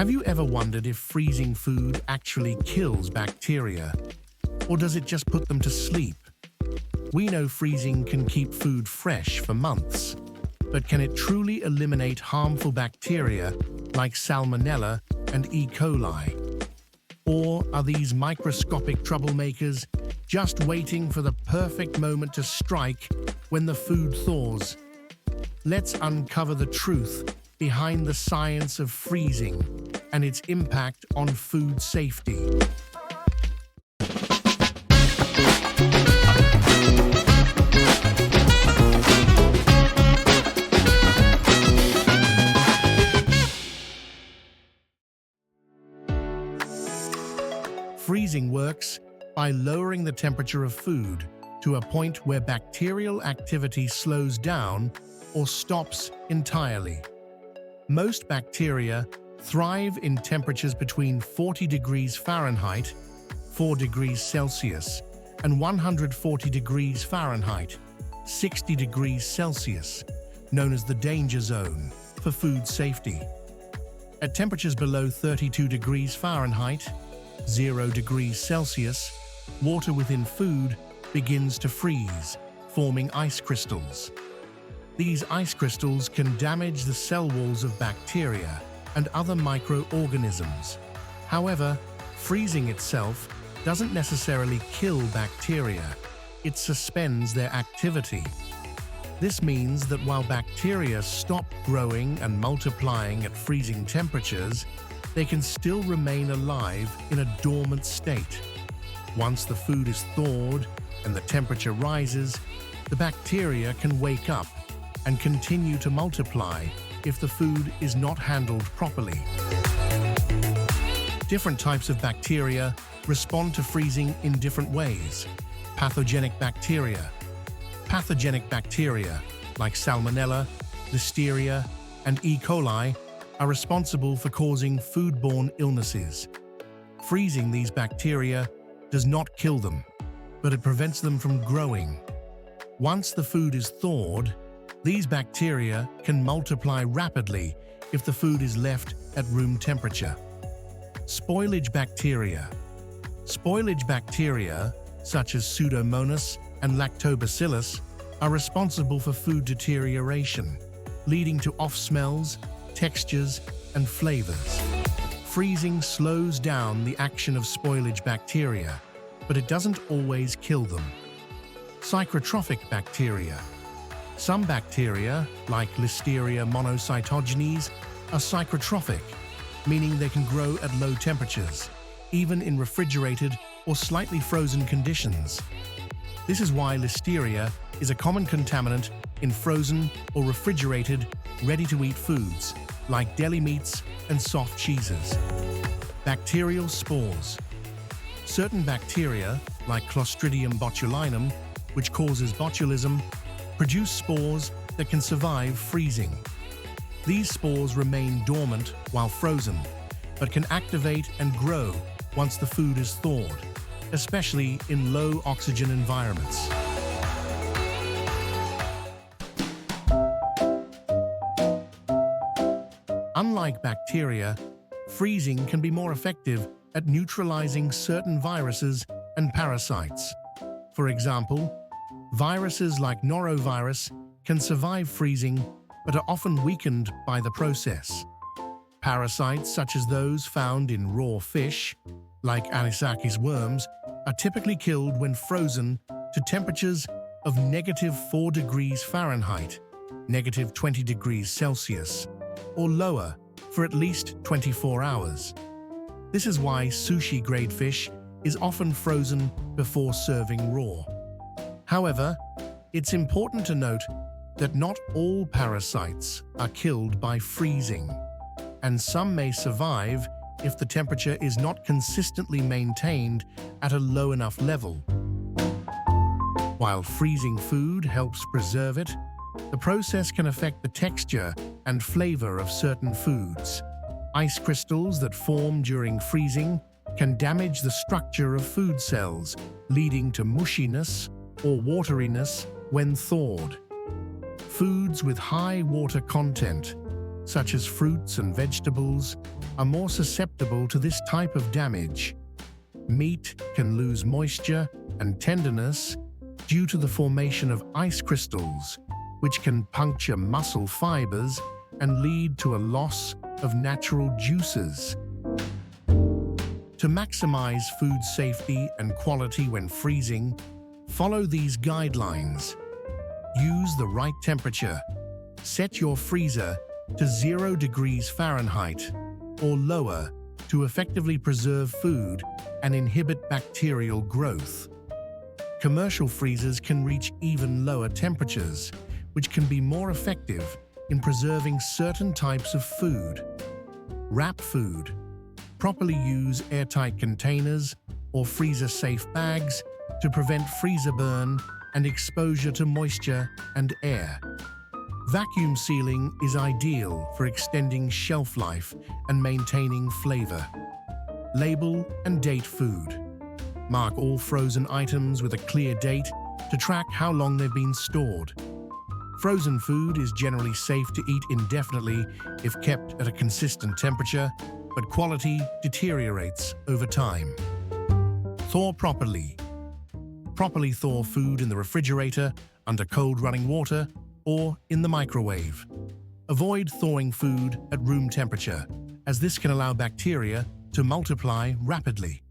Have you ever wondered if freezing food actually kills bacteria, or does it just put them to sleep? We know freezing can keep food fresh for months, but can it truly eliminate harmful bacteria like Salmonella and E. coli? Or are these microscopic troublemakers just waiting for the perfect moment to strike when the food thaws? Let's uncover the truth behind the science of freezing and its impact on food safety. Freezing works by lowering the temperature of food to a point where bacterial activity slows down or stops entirely. Most bacteria thrive in temperatures between 40 degrees Fahrenheit, 4 degrees Celsius, and 140 degrees Fahrenheit, 60 degrees Celsius, known as the danger zone for food safety. At temperatures below 32 degrees Fahrenheit, 0 degrees Celsius, water within food begins to freeze, forming ice crystals. These ice crystals can damage the cell walls of bacteria and other microorganisms. However, freezing itself doesn't necessarily kill bacteria. It suspends their activity. This means that while bacteria stop growing and multiplying at freezing temperatures, they can still remain alive in a dormant state. Once the food is thawed and the temperature rises, the bacteria can wake up and continue to multiply if the food is not handled properly. Different types of bacteria respond to freezing in different ways. Pathogenic bacteria. Pathogenic bacteria like Salmonella, Listeria, and E. coli are responsible for causing foodborne illnesses. Freezing these bacteria does not kill them, but it prevents them from growing. Once the food is thawed, these bacteria can multiply rapidly if the food is left at room temperature. Spoilage bacteria. Spoilage bacteria, such as Pseudomonas and Lactobacillus, are responsible for food deterioration, leading to off smells, textures, and flavors. Freezing slows down the action of spoilage bacteria, but it doesn't always kill them. Psychrotrophic bacteria. Some bacteria, like Listeria monocytogenes, are psychrotrophic, meaning they can grow at low temperatures, even in refrigerated or slightly frozen conditions. This is why Listeria is a common contaminant in frozen or refrigerated, ready-to-eat foods, like deli meats and soft cheeses. Bacterial spores. Certain bacteria, like Clostridium botulinum, which causes botulism, produce spores that can survive freezing. These spores remain dormant while frozen, but can activate and grow once the food is thawed, especially in low-oxygen environments. Unlike bacteria, freezing can be more effective at neutralizing certain viruses and parasites. For example, viruses like norovirus can survive freezing but are often weakened by the process. Parasites such as those found in raw fish, like Anisakis worms, are typically killed when frozen to temperatures of -4 degrees Fahrenheit, -20 degrees Celsius, or lower for at least 24 hours. This is why sushi-grade fish is often frozen before serving raw. However, it's important to note that not all parasites are killed by freezing, and some may survive if the temperature is not consistently maintained at a low enough level. While freezing food helps preserve it, the process can affect the texture and flavor of certain foods. Ice crystals that form during freezing can damage the structure of food cells, leading to mushiness or wateriness when thawed. Foods with high water content, such as fruits and vegetables, are more susceptible to this type of damage. Meat can lose moisture and tenderness due to the formation of ice crystals, which can puncture muscle fibers and lead to a loss of natural juices. To maximize food safety and quality when freezing, follow these guidelines. Use the right temperature. Set your freezer to 0 degrees Fahrenheit or lower to effectively preserve food and inhibit bacterial growth. Commercial freezers can reach even lower temperatures, which can be more effective in preserving certain types of food. Wrap food. Properly use airtight containers or freezer-safe bags to prevent freezer burn and exposure to moisture and air. Vacuum sealing is ideal for extending shelf life and maintaining flavor. Label and date food. Mark all frozen items with a clear date to track how long they've been stored. Frozen food is generally safe to eat indefinitely if kept at a consistent temperature, but quality deteriorates over time. Thaw properly. Properly thaw food in the refrigerator, under cold running water, or in the microwave. Avoid thawing food at room temperature, as this can allow bacteria to multiply rapidly.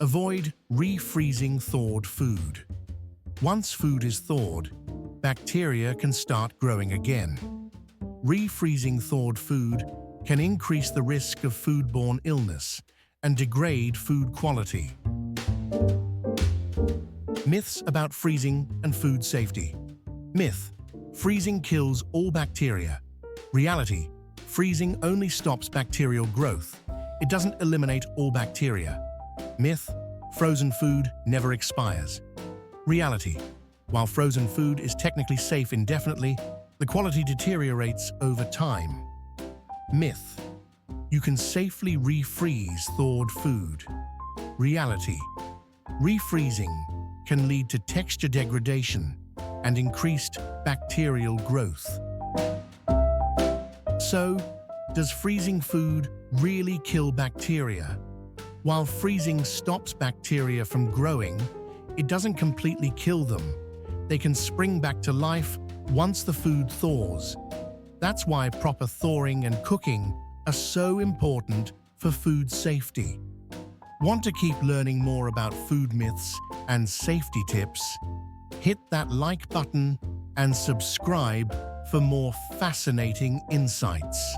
Avoid refreezing thawed food. Once food is thawed, bacteria can start growing again. Refreezing thawed food can increase the risk of foodborne illness and degrade food quality. Myths about freezing and food safety. Myth: freezing kills all bacteria. Reality: freezing only stops bacterial growth. It doesn't eliminate all bacteria. Myth: frozen food never expires. Reality: while frozen food is technically safe indefinitely, the quality deteriorates over time. Myth: you can safely refreeze thawed food. Reality: refreezing can lead to texture degradation and increased bacterial growth. So, does freezing food really kill bacteria? While freezing stops bacteria from growing, it doesn't completely kill them. They can spring back to life once the food thaws. That's why proper thawing and cooking are so important for food safety. Want to keep learning more about food myths and safety tips? Hit that like button and subscribe for more fascinating insights.